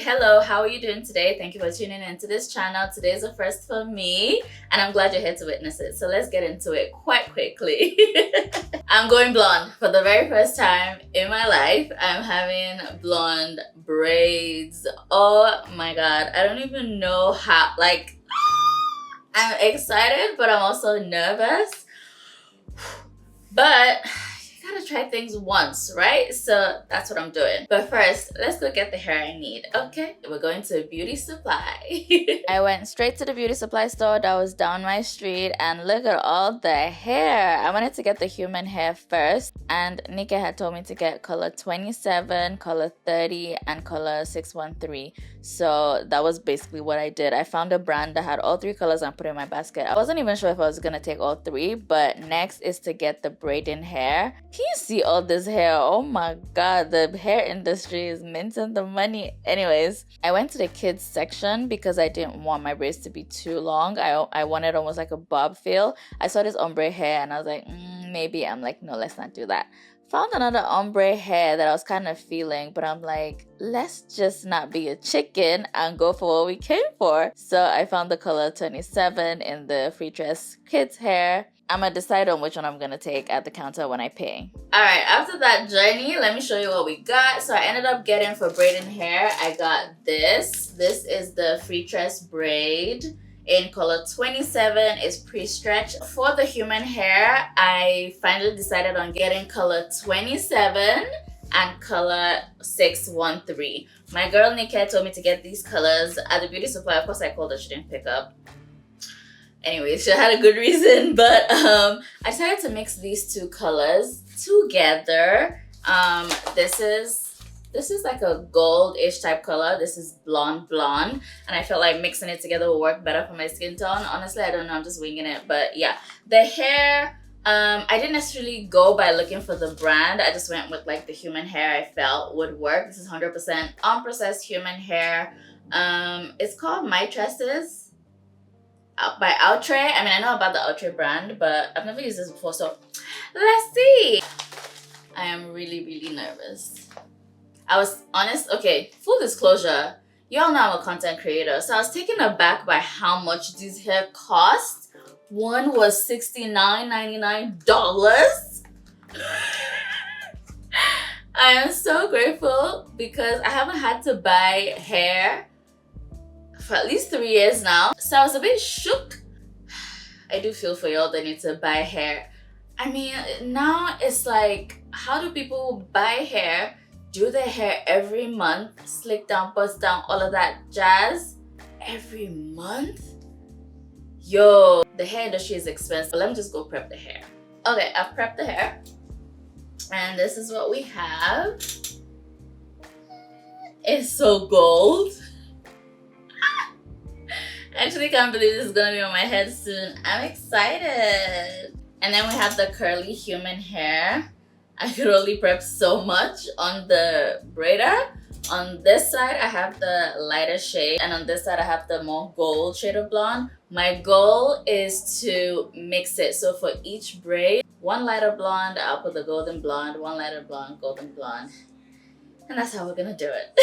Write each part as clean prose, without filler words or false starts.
Hello, how are you doing today? Thank you for tuning into this channel. Today is a first for me and I'm glad you're here to witness it. So let's get into it quite quickly. I'm going blonde for the very first time in my life. I'm having blonde braids. Oh my god, I don't even know how, like, I'm excited but I'm also nervous. But gotta try things once, right? So that's what I'm doing. But first, let's go get the hair I need, okay? We're going to beauty supply. I went straight to the beauty supply store that was down my street and look at all the hair. I wanted to get the human hair first and Nika had told me to get color 27, color 30, and color 613. So that was basically what I did. I found a brand that had all three colors and put it in my basket. I wasn't even sure if I was gonna take all three, but next is to get the braiding hair. Can you see all this hair? Oh my god, the hair industry is minting the money. Anyways, I went to the kids section because I didn't want my braids to be too long. I wanted almost like a bob feel. I saw this ombre hair and I was like, maybe. I'm like, no, let's not do that. Found another ombre hair that I was kind of feeling, but I'm like, let's just not be a chicken and go for what we came for. So I found the color 27 in the free dress kids hair. I'm gonna decide on which one I'm gonna take at the counter when I pay. Alright, after that journey, let me show you what we got. So I ended up getting for braiding hair, I got this. This is the free tress braid in color 27. It's pre-stretched. For the human hair, I finally decided on getting color 27 and color 613. My girl Nika told me to get these colors at the beauty supply. Of course, I called her, she didn't pick up. Anyway, she had a good reason, but I decided to mix these two colors together. This is like a gold-ish type color. This is blonde, and I felt like mixing it together will work better for my skin tone. Honestly, I don't know, I'm just winging it, but yeah. The hair, I didn't necessarily go by looking for the brand. I just went with like the human hair I felt would work. This is 100% unprocessed human hair. It's called My Tresses by Outre. I mean, I know about the Outre brand, but I've never used this before, so let's see. I am really nervous. I was honest. Okay, full disclosure, you all know I'm a content creator, so I was taken aback by how much these hair cost. One was $69.99. I am so grateful because I haven't had to buy hair for at least 3 years now, so I was a bit shook. I do feel for y'all that need to buy hair. I mean, now it's like, how do people buy hair, do their hair every month, slick down, bust down, all of that jazz every month? Yo, the hair industry is expensive. Let me just go prep the hair. Okay, I've prepped the hair and this is what we have. It's so gold. I actually can't believe this is gonna be on my head soon. I'm excited. And then we have the curly human hair. I could only prep so much on the braider. On this side, I have the lighter shade, and on this side, I have the more gold shade of blonde. My goal is to mix it. So for each braid, one lighter blonde, I'll put the golden blonde, one lighter blonde, golden blonde. And that's how we're gonna do it.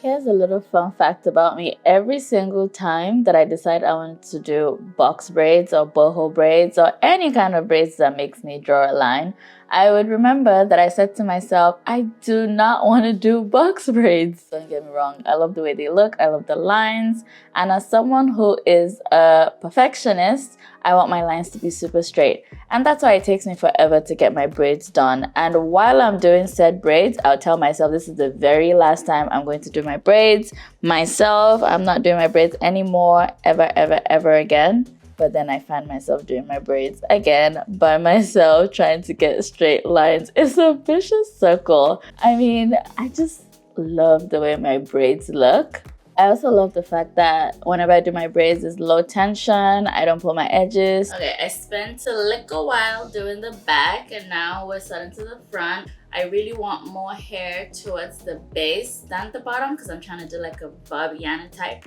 Here's a little fun fact about me. Every single time that I decide I want to do box braids or boho braids or any kind of braids that makes me draw a line, I would remember that I said to myself, I do not want to do box braids. Don't get me wrong, I love the way they look, I love the lines, and as someone who is a perfectionist, I want my lines to be super straight. And that's why it takes me forever to get my braids done. And while I'm doing said braids, I'll tell myself this is the very last time I'm going to do my braids myself. I'm not doing my braids anymore, ever again. But then I find myself doing my braids again by myself, trying to get straight lines. It's a vicious circle. I mean, I just love the way my braids look. I also love the fact that whenever I do my braids, it's low tension. I don't pull my edges. Okay, I spent a little while doing the back and now we're starting to the front. I really want more hair towards the base than the bottom because I'm trying to do like a Bobbiana type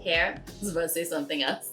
hair. I was about to say something else.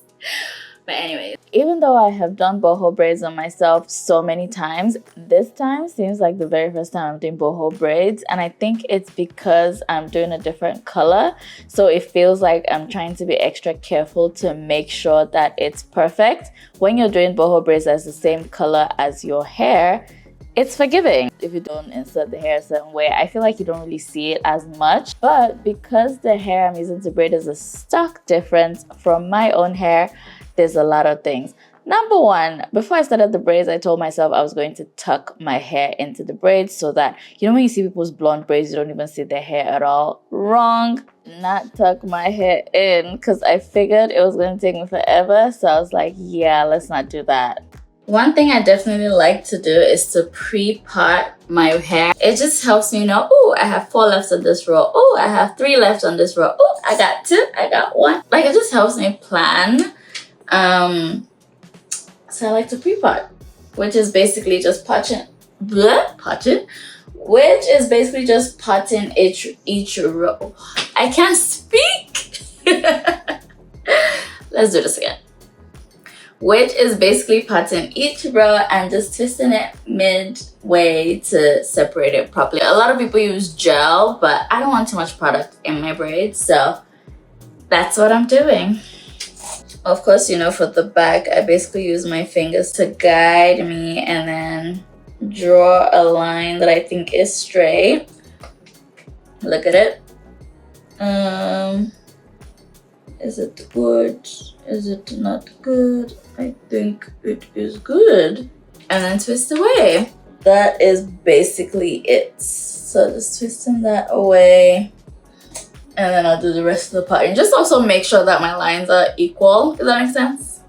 But anyway, even though I have done boho braids on myself so many times, this time seems like the very first time I'm doing boho braids. And I think it's because I'm doing a different color. So it feels like I'm trying to be extra careful to make sure that it's perfect. When you're doing boho braids that's the same color as your hair, it's forgiving. If you don't insert the hair a certain way, I feel like you don't really see it as much. But because the hair I'm using to braid is a stark difference from my own hair, there's a lot of things. Number one, before I started the braids, I told myself I was going to tuck my hair into the braids so that, you know, when you see people's blonde braids, you don't even see their hair at all. Wrong. Not tuck my hair in, because I figured it was going to take me forever. So I was like, yeah, let's not do that. One thing I definitely like to do is to pre-part my hair. It just helps me know, oh, I have 4 left on this row. Oh, I have 3 left on this row. Oh, I got 2, I got 1. Like, it just helps me plan. So I like to pre-part, which is basically just parting, which is basically just parting each row. I can't speak. Let's do this again. Which is basically parting each row and just twisting it midway to separate it properly. A lot of people use gel, but I don't want too much product in my braids, so that's what I'm doing. Of course, you know, for the back, I basically use my fingers to guide me and then draw a line that I think is straight. Look at it. Is it good? Is it not good? I think it is good. And then twist away. That is basically it. So just twisting that away. And then I'll do the rest of the parting. Just also make sure that my lines are equal. Does that make sense?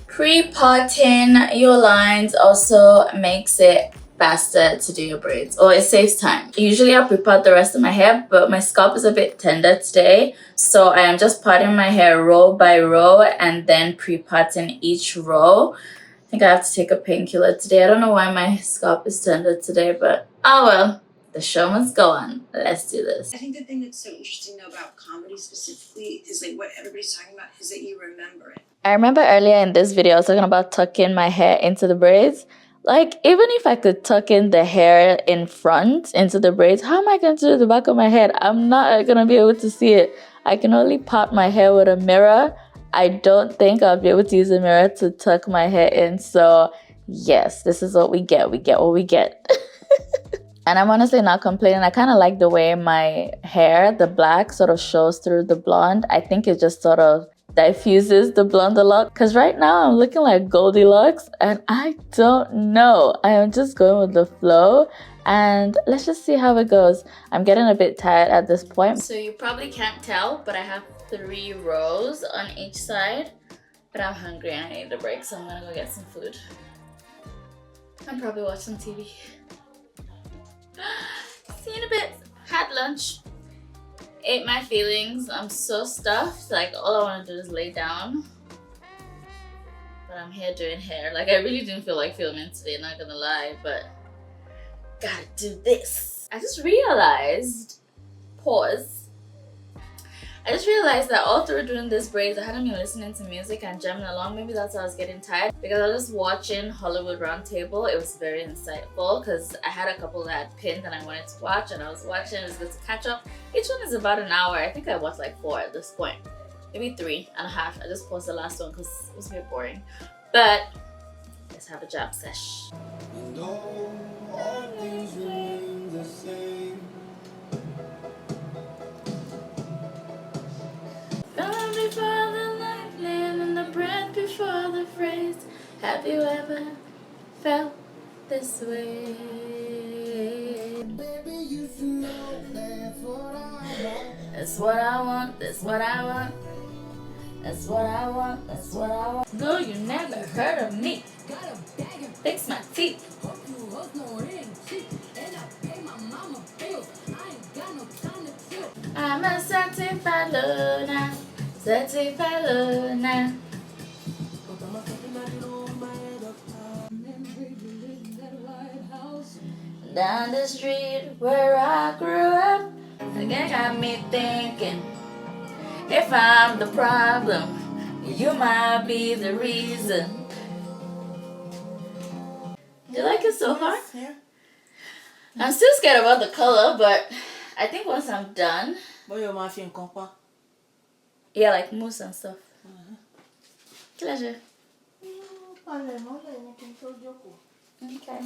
Pre-parting your lines also makes it faster to do your braids, or it saves time. Usually I'll pre-part the rest of my hair, but my scalp is a bit tender today, so I am just parting my hair row by row and then pre-parting each row. I think I have to take a painkiller today. I don't know why my scalp is tender today, but oh well. The show must go on. Let's do this. I think the thing that's so interesting though about comedy specifically is like what everybody's talking about is that you remember it. I remember earlier in this video I was talking about tucking my hair into the braids. Like, even if I could tuck in the hair in front into the braids, how am I going to do the back of my head? I'm not going to be able to see it. I can only part my hair with a mirror. I don't think I'll be able to use a mirror to tuck my hair in. So, yes, this is what we get. We get what we get. And I'm honestly not complaining. I kind of like the way my hair, the black, sort of shows through the blonde. I think it just sort of diffuses the blonde a lot, because right now I'm looking like Goldilocks and I don't know. I am just going with the flow and let's just see how it goes. I'm getting a bit tired at this point. So you probably can't tell, but I have 3 rows on each side, but I'm hungry and I need a break, so I'm gonna go get some food and probably watch some TV. See you in a bit. Had lunch. Ate my feelings. I'm so stuffed. Like, all I want to do is lay down. But I'm here doing hair. Like, I really didn't feel like filming today, not gonna lie, but gotta do this. I just realized, pause. I just realized that all through doing this braids, I hadn't been listening to music and jamming along. Maybe that's why I was getting tired, because I was just watching Hollywood Roundtable. It was very insightful because I had a couple that I had pinned and I wanted to watch, and I was watching. It was good to catch up. Each one is about an hour. I think I watched like 4 at this point, maybe 3.5. I just paused the last one because it was a bit boring. But let's have a jam sesh. And all things remain the same. Before the lightning and the breath before the phrase. Have you ever felt this way? Baby, you should know that's what I want. That's what I want, that's what I want. That's what I want, that's what I want. No, you never heard of me. Fix my teeth. I'm a certified loner. Certified loner. Down the street where I grew up, again got me thinking, if I'm the problem, You might be the reason. You like it so far? Yeah. I'm still scared about the color, but I think once I'm done, But your mouth in compa. yeah, like mousse and stuff. Pleasure. Okay.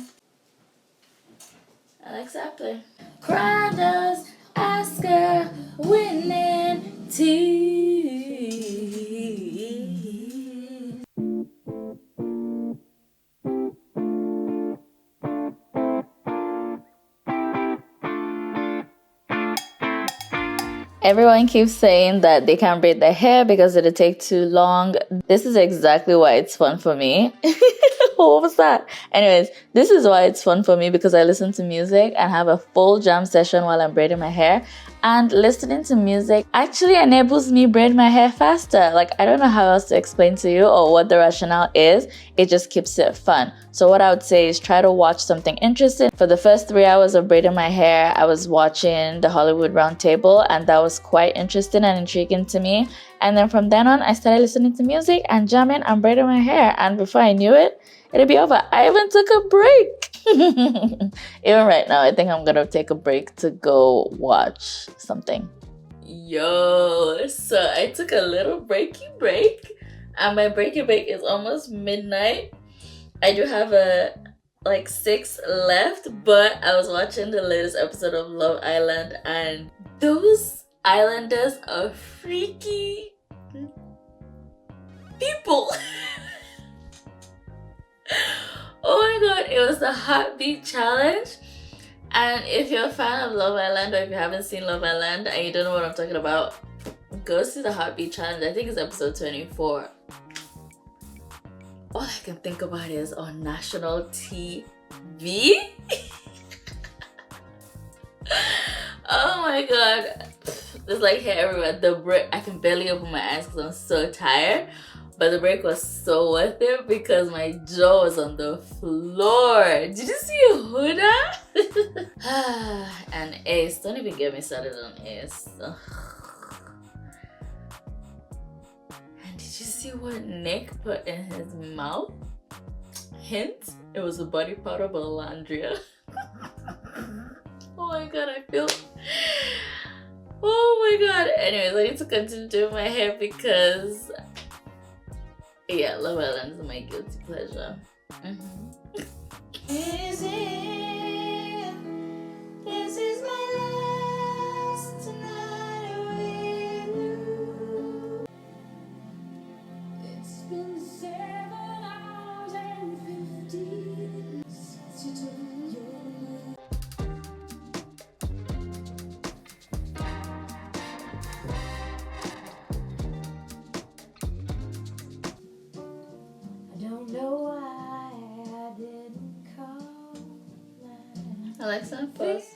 Alexa, play. Grinders, Oscar, winning team. Everyone keeps saying that they can't braid their hair because it'll take too long. This is exactly why it's fun for me. What was that? Anyways, this is why it's fun for me because I listen to music and have a full jam session while I'm braiding my hair. And listening to music actually enables me braid my hair faster. Like, I don't know how else to explain to you or what the rationale is. It just keeps it fun. So what I would say is try to watch something interesting. For the first 3 hours of braiding my hair, I was watching the Hollywood Roundtable, and that was quite interesting and intriguing to me. And then from then on, I started listening to music and jamming and braiding my hair. And before I knew it, it'll be over. I even took a break. Even right now, I think I'm gonna take a break to go watch something. Yo, so I took a little breaky break, and my breaky break is almost midnight. I do have like 6 left, but I was watching the latest episode of Love Island, and those islanders are freaky people. Oh my god, it was the heartbeat challenge. And if you're a fan of Love Island, or if you haven't seen Love Island and you don't know what I'm talking about, go see the heartbeat challenge. I think it's episode 24. All I can think about is on national TV. Oh my god, there's like hair everywhere. The break, I can barely open my eyes because I'm so tired. But the break was so worth it because my jaw was on the floor. Did you see Huda? And Ace, don't even get me started on Ace. Ugh. And did you see what Nick put in his mouth? Hint, it was a body powder Balandria. Oh my god, I feel... Oh my god. Anyways, I need to continue doing my hair because... yeah, Love Island is my guilty pleasure. This is my last night with you. It's been 7 hours and 50 minutes since you took your leave. I don't know why I didn't call. Alexa, pause.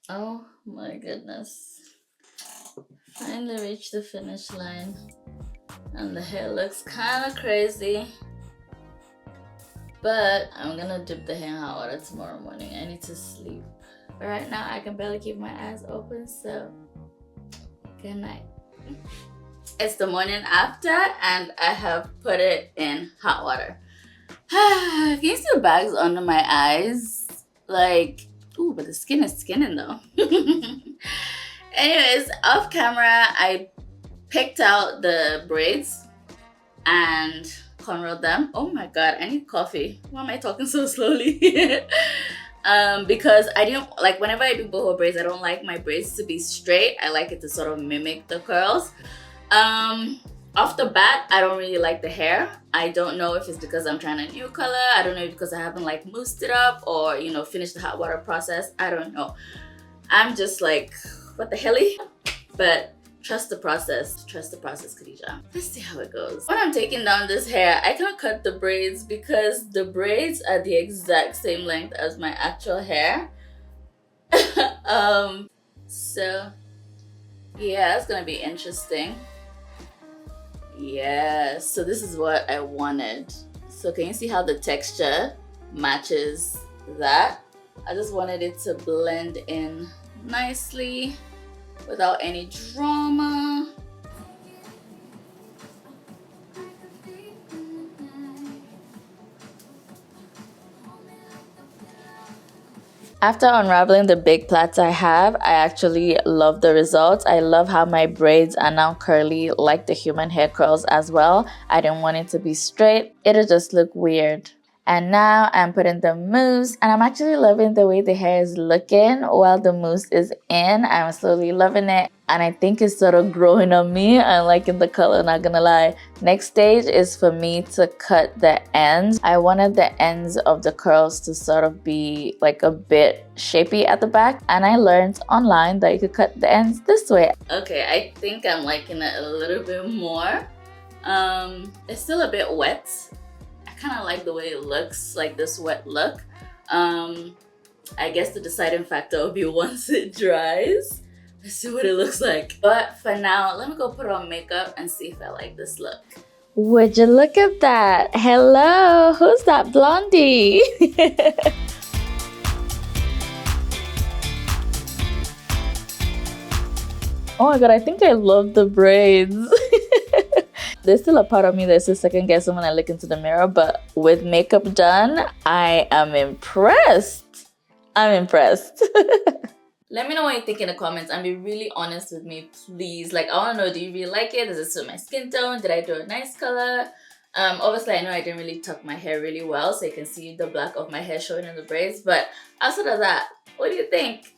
Oh my goodness. Finally reached the finish line. And the hair looks kind of crazy. But I'm gonna dip the hair in hot water tomorrow morning. I need to sleep. But right now I can barely keep my eyes open, so good night. It's the morning after and I have put it in hot water. Can you see the bags under my eyes? Like, ooh, but the skin is skinning though. Anyways, off camera, I picked out the braids and cornrowed them. Oh my god, I need coffee. Why am I talking so slowly? Because I didn't, like, whenever I do boho braids, I don't like my braids to be straight. I like it to sort of mimic the curls. Off the bat, I don't really like the hair. I don't know if it's because I'm trying a new color. I don't know if it's because I haven't like moussed it up or, you know, finished the hot water process. I don't know. I'm just like, what the helly? But trust the process. Trust the process, Khadija. Let's see how it goes. When I'm taking down this hair, I can't cut the braids because the braids are the exact same length as my actual hair. So yeah, it's gonna be interesting. Yes, so this is what I wanted. So can you see how the texture matches that? I just wanted it to blend in nicely without any drama. After unraveling the big plaits I have, I actually love the results. I love how my braids are now curly like the human hair curls as well. I didn't want it to be straight. It'll just look weird. And now I'm putting the mousse, and I'm actually loving the way the hair is looking while the mousse is in. I'm slowly loving it, and I think it's sort of growing on me. I'm liking the color, not gonna lie. Next stage is for me to cut the ends. I wanted the ends of the curls to sort of be like a bit shapy at the back, and I learned online that you could cut the ends this way. Okay, I think I'm liking it a little bit more. It's still a bit wet. Kind of like the way it looks, like this wet look. I guess the deciding factor will be once it dries. Let's see what it looks like. But for now, let me go put on makeup and see if I like this look. Would you look at that? Hello, who's that blondie? Oh my god, I think I love the braids. There's still a part of me that's just second guessing when I look into the mirror, but with makeup done, I am impressed. I'm impressed. Let me know what you think in the comments and be really honest with me, please. Like, I want to know, do you really like it? Does it suit my skin tone? Did I do a nice color? Obviously, I know I didn't really tuck my hair really well, so you can see the black of my hair showing in the braids, but outside of that, what do you think?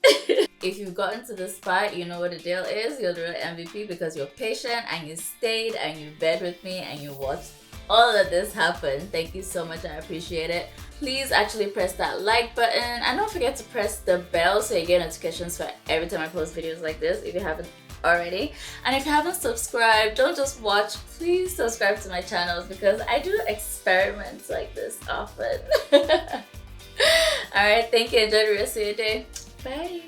If you've gotten to this part, you know what the deal is. You're the real MVP because you're patient and you stayed and you bear with me and you watched all of this happen. Thank you so much. I appreciate it. Please actually press that like button and don't forget to press the bell so you get notifications for every time I post videos like this if you haven't already. And if you haven't subscribed, don't just watch, please subscribe to my channels because I do experiments like this often. Alright, thank you. Enjoy the rest of your day. Bye.